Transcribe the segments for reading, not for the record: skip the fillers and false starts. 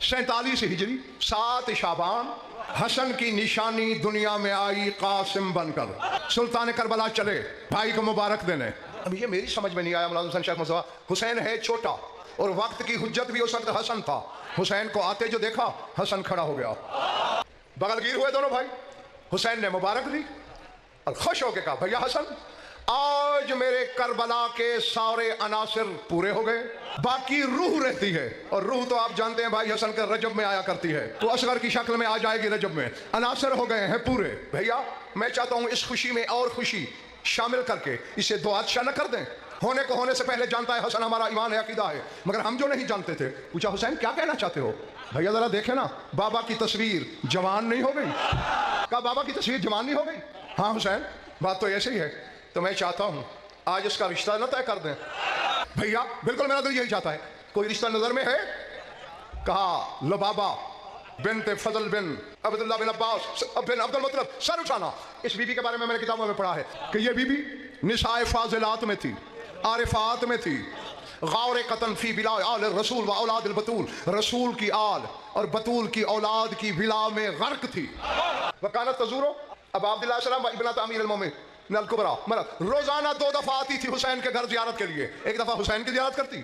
47 हिजरी 7 शाबान हसन की निशानी दुनिया में आई कासिम बनकर सुल्तान करबला चले भाई को मुबारक देने। अब ये मेरी समझ में नहीं आया मौलाना हुसैन शेख मुस्तफा, हुसैन है छोटा और वक्त की हुज्जत भी उस वक्त हसन था। हुसैन को आते जो देखा हसन खड़ा हो गया, बगलगीर हुए दोनों भाई। हुसैन ने मुबारक दी और खुश होकर कहा भैया हसन आज मेरे करबला के सारे अनासिर पूरे हो गए, बाकी रूह रहती है। और रूह तो आप जानते हैं भाई हसन के रजब में आया करती है, तो असगर की शक्ल में आ जाएगी रजब में। अनासिर हो गए हैं पूरे। भैया मैं चाहता हूं इस खुशी में और खुशी शामिल करके इसे दो अच्छा न कर दें। होने को होने से पहले जानता है हसन हमारा ईमान है, अकीदा है, मगर हम जो नहीं जानते थे। पूछा हुसैन क्या कहना चाहते हो? भैया जरा देखे ना बाबा की तस्वीर जवान नहीं हो गई? कहा बाबा की तस्वीर जवान नहीं हो गई? हाँ हुसैन बात तो ऐसे ही है, तो मैं चाहता हूं आज इसका रिश्ता न तय कर दें। भैया बिल्कुल मेरा दिल यही चाहता है। कोई रिश्ता नजर में है? कहा लबाबा बिनते फजल बिन अब्दुल्लाह बिन अब्बास बिन अब्दुल मतलब सर उठाना। इस बीबी के बारे में मैंने किताबों में पढ़ा है कि ये बीबी निसाए फाजिलात में थी, आरिफात में थी, गौर कतन फी बिला आल रसूल व औलाद बतूल, रसूल की आल और बतूल की औलाद की बिला में गर्क थी। वकानत तजूरो अब अब्दुल्लाह सलाम इब्नत अमीर अल-मोमिन नल कुबरा मतलब रोजाना 2 दफा आती थी हुसैन के घर जियारत के लिए। एक दफा हुसैन की जियारत करती,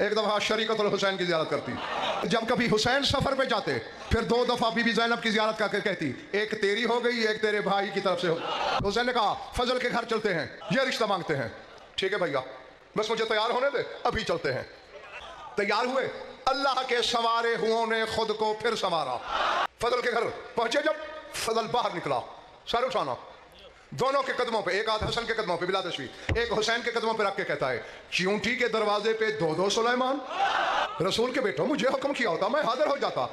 एक दफा शरीकतुल हुसैन की जियारत करती। जब कभी हुसैन सफर पे जाते फिर 2 दफा बीबी ज़ैनब की जियारत करके कहती एक तेरी हो गई एक तेरे भाई की तरफ से हो। हुसैन ने कहा फजल के घर चलते हैं, ये रिश्ता मांगते हैं। ठीक है भैया बस मुझे तैयार होने दे, अभी चलते हैं। तैयार हुए, अल्लाह के संवारे हुओं ने खुद को फिर संवारा। फजल के घर पहुंचे, जब फजल बाहर निकला सर उठाना, दोनों के कदमों पे, एक हाथ हसन के कदमों पे बिला तशरीफ, एक हुसैन के कदमों पे रख के कहता है चींटी के दरवाजे पे 2-2 सुलेमान, रसूल के बेटो मुझे हुक्म किया होता मैं हाजिर हो जाता।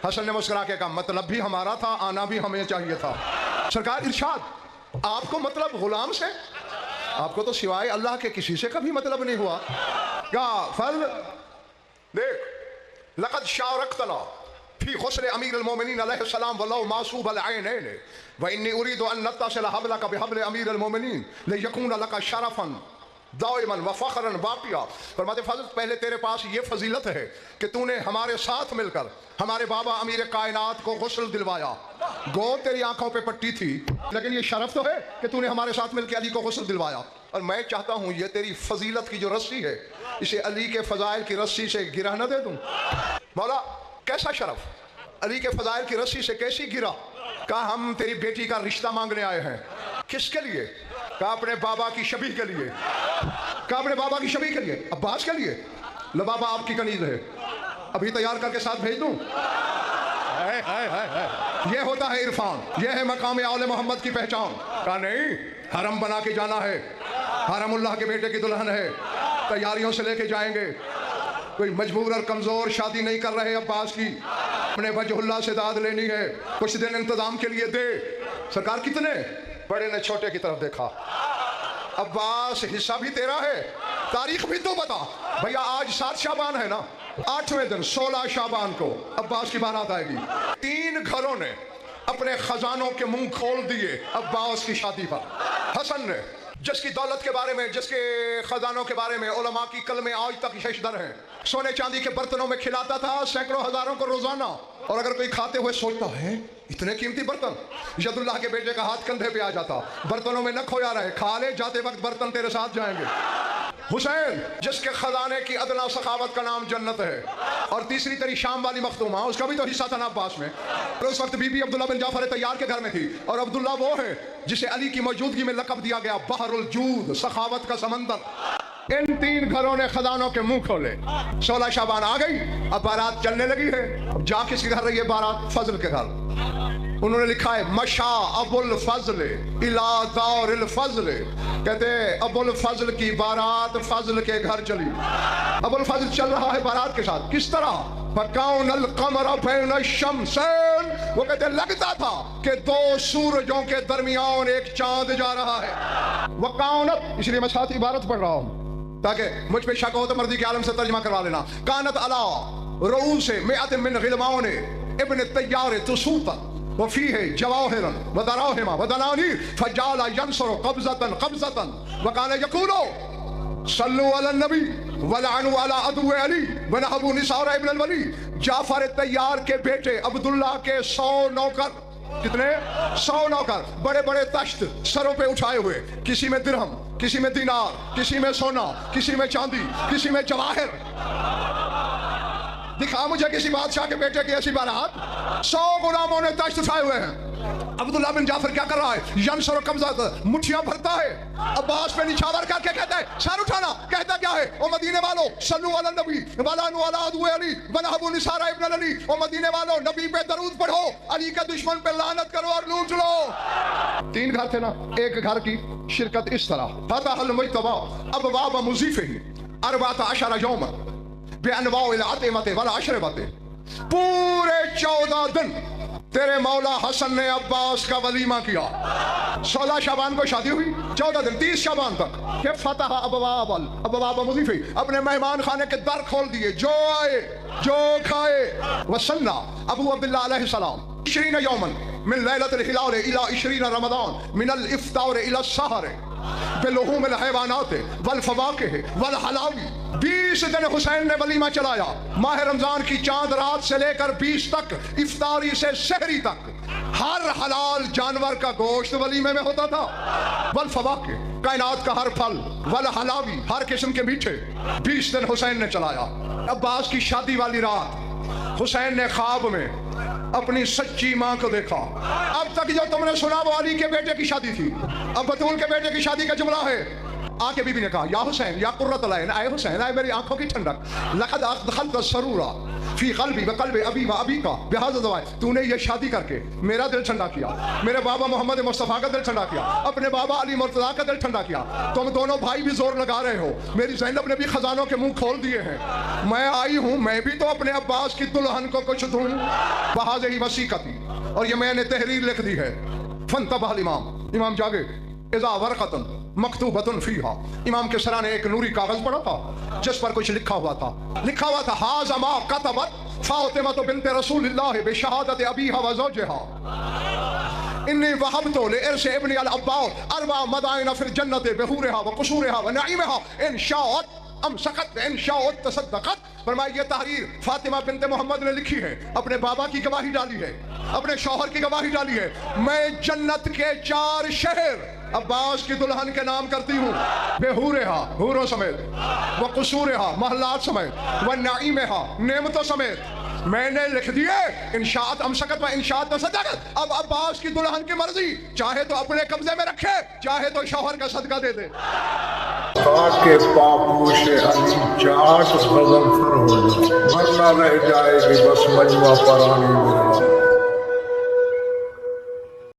हसन ने मुस्कुरा के कहा मतलब भी हमारा था, आना भी हमें चाहिए था। सरकार इरशाद आपको मतलब गुलाम से, आपको तो सिवाय अल्लाह के किसी से कभी मतलब नहीं हुआ। क्या फल देख लक़द शारकतना फी गुस्ल अमीर अल-मोमिनीन अलैहिस्सलाम वल्लाहु मासूब अल-ऐनैन व इन्नी उरीदु अन नत्तसिल हबलका बिहबल अमीर अल-मोमिनीन लियकून लका शरफन दाइमन व फखरन बाकिया। फरमाते फजल पहले तेरे पास ये फजीलत है कि तूने हमारे साथ मिलकर हमारे बाबा अमीर कायनात को गुस्ल दिलवाया। गो तेरी आंखों पे पट्टी थी लेकिन ये शरफ तो है कि तूने हमारे साथ मिलकर अली को गुस्ल दिलवाया। और मैं चाहता हूँ ये तेरी फजीलत की जो रस्सी है इसे अली के फजाइल की रस्सी से गिरा न दे दूँ। मौला कैसा शरफ, अली के फजाइल की रस्सी से कैसी गिरा? कहा हम तेरी बेटी का रिश्ता मांगने आए हैं। किसके लिए? कहा अपने बाबा की शबी के लिए। कहा अपने बाबा की शबी के लिए, अब्बास के लिए। लो बाबा आपकी कनीज है, अभी तैयार करके साथ भेज दूं। ये होता है इरफान, ये है मकाम औले मोहम्मद की पहचान। कहा नहीं हरम बना के जाना है, हरमुल्लाह के बेटे की दुल्हन है, तैयारियों से लेके जाएंगे। कोई मजबूर और कमजोर शादी नहीं कर रहे अब्बास की, अपने वजहुल्लाह से दाद लेनी है, कुछ दिन इंतजाम के लिए दे। सरकार कितने बड़े ने छोटे की तरफ देखा, अब्बास हिस्सा भी तेरा है, तारीख भी तो बता। भैया आज 7 शाबान है ना, 8वें दिन 16 शाबान को अब्बास की बारात आएगी। 3 घरों ने अपने खजानों के मुंह खोल दिए अब्बास की शादी पर। हसन ने जिसकी दौलत के बारे में, जिसके खजानों के बारे में उलमा की कलमे आज तक शशदर हैं, सोने चांदी के बर्तनों में खिलाता था सैकड़ों हजारों को रोजाना। और अगर कोई खाते हुए सोचता है इतने कीमती बर्तन, यदुल्लाह के बेटे का हाथ कंधे पे आ जाता, बर्तनों में न खोया रहे, खा ले जाते वक्त बर्तन तेरे साथ जाएंगे। हुसैन जिसके खजाने की अदना सखावत का नाम जन्नत है। और तीसरी तेरी शाम वाली मखदूमा, उसका भी तो हिस्सा था ना अब्बास में। और उस वक्त बीबी अब्दुल्ला बिन जाफर तैयार के घर में थी, और अब्दुल्ला वो है जिसे अली की मौजूदगी में लक़ब दिया गया बहरुल जूद, सखावत का समंदर। इन 3 घरों ने खजानों के मुंह खोले। 16 शाबान आ गई, अब बारात चलने लगी है। अब जा किसके घर रही है बारात? फजल के घर। उन्होंने लिखा है मशा अबुल फजल इला दारिल फजल, कहते अबुल फजल की बारात फजल के घर चली। अबुल फजल चल रहा है बारात के साथ, किस तरह? फकाउनल कमर बैन शमसैन, वो कहते लगता था कि 2 सूरजों के दरमियान एक चांद जा रहा है। वकाउनत, इसलिए मैं साथ इबारत पढ़ रहा हूँ ताकि मुझ पे शक हो तो मर्दी के आलम से तर्जमा करवा लेना। कानत अला रऊसे मिअत मिन गिलमान इब्न तैयार तुसूता वफी है जवाहिरन व दराहिमा व दनानीर फजाला यंसुर कब्ज़तन कब्ज़तन वकान यकूलो صلو علی النبی ولعنوا علی عدو علی ونہبوا نثار ابن الولید. جعفر طیار کے بیٹے عبداللہ کے 100 نوکر. کتنے؟ 100 نوکر، بڑے بڑے تشت سروں پہ اٹھائے ہوئے، کسی میں درہم، کسی میں دینار، کسی میں سونا، کسی میں چاندی، کسی میں جواہر. دکھا مجھے کسی بادشاہ کے بیٹے کی ایسی بارات. 100 غلاموں نے تشت اٹھائے ہوئے ہیں. عبداللہ بن جعفر کیا کر رہا ہے؟ ینصر و قبضہ، مٹھیاں بھرتا ہے. عباس پہ نچھاور کر کے کہتا ہے سر اٹھانا. کہتا کیا ہے؟ او مدینے والو صلو علی النبی ولعنوا علی عدو علی ونہبوا نثار ابن علی. او مدینے والو نبی پہ درود پڑھو، علی کا دشمن پہ لعنت کرو اور لوٹ لو. 3 گھر تھے نا. ایک گھر کی شرکت اس طرح: فتح المجتبی ابواب مضیفہ 14 یوما بانواع الاطعمۃ والاشربۃ. پورے 14 دن تیرے مولا حسن نے عباس کا ولیمہ کیا. 16 شعبان کو شادی ہوئی، 14 دن 30 شعبان تک کہ فتح ابواب مضیفہ، اپنے مہمان خانے کے در کھول دیے، جو آئے جو کھائے. وسنہ ابو عبداللہ علیہ السلام 20 یوما من لیلۃ الہلال الی 20 رمضان من الافطار الی السحر بلحوم الحیوانات والفواکہ والحلاوی. 20 دن حسین نے ولیمہ چلایا. ماہ رمضان کی چاند رات سے لے کر 20 تک، افطاری سے سحری تک ہر حلال جانور کا گوشت ولیمے میں ہوتا تھا. والفواکہ، کائنات کا ہر پھل، والحلاوی، ہر قسم کے میٹھے. 20 دن حسین نے چلایا. عباس کی شادی والی رات حسین نے خواب میں اپنی سچی ماں کو دیکھا. اب تک جو تم نے سنا وہ علی کے بیٹے کی شادی تھی. اب بطول کے بیٹے کی شادی کا جملہ ہے. آ کے بی بی نے کہا یا حسین یا قرۃ العین، اے حسین، اے میری آنکھوں کی ٹھنڈک، لقد ادخلت السرور فی قلبی وقلب ابی و ابیک بہذا الزواج. تو نے یہ شادی کر کے میرا دل ٹھنڈا کیا، میرے بابا محمد مصطفیٰ کا دل ٹھنڈا کیا، اپنے بابا علی مرتضیٰ کا دل ٹھنڈا کیا. تم دونوں بھائی بھی زور لگا رہے ہو. میری زینب نے بھی خزانوں کے منہ کھول دیے ہیں. میں آئی ہوں، میں بھی تو اپنے عباس کی دلہن کو کچھ دوں. بہذا وثیقتی، اور یہ میں نے تحریر لکھ دی ہے. فانتبہ الامام، امام جاگے. اذا ورقۃ مکتوبۃ فیہا، امام کے سرا نے ایک نوری کاغذ پڑا تھا جس پر کچھ لکھا ہوا تھا. لکھا ہوا تھا ھذا ما کتبت فاطمہ بنت رسول اللہ بشہادت ابیہا و زوجہا انی وہبت لعرس ابنی العباس 4 مدائن فی الجنۃ بحورہا و قصورہا و نعیمہا ان شاءت امسکت ان شاءت تصدقت. فرمایا یہ تحریر فاطمہ بنت محمد نے لکھی ہے، اپنے بابا کی گواہی ڈالی ہے، اپنے شوہر کی گواہی ڈالی ہے. میں جنت کے 4 شہر عباس کی دلہن کے نام کرتی ہوں، بحورہا، حوروں سمیت، و قصورہا، محلات سمیت، و نعیمہا، نعمتوں سمیت. میں نے لکھ دیے انشاءت امسکت و انشاءت تصدقت. اب عباس کی دلہن کی مرضی، چاہے تو اپنے قبضے میں رکھے، چاہے تو شوہر کا صدقہ دے دے. کے پاپوش علی چاٹ غضب فر ہو جائے، ورنہ رہ جائے گی بس مجمع پرانی.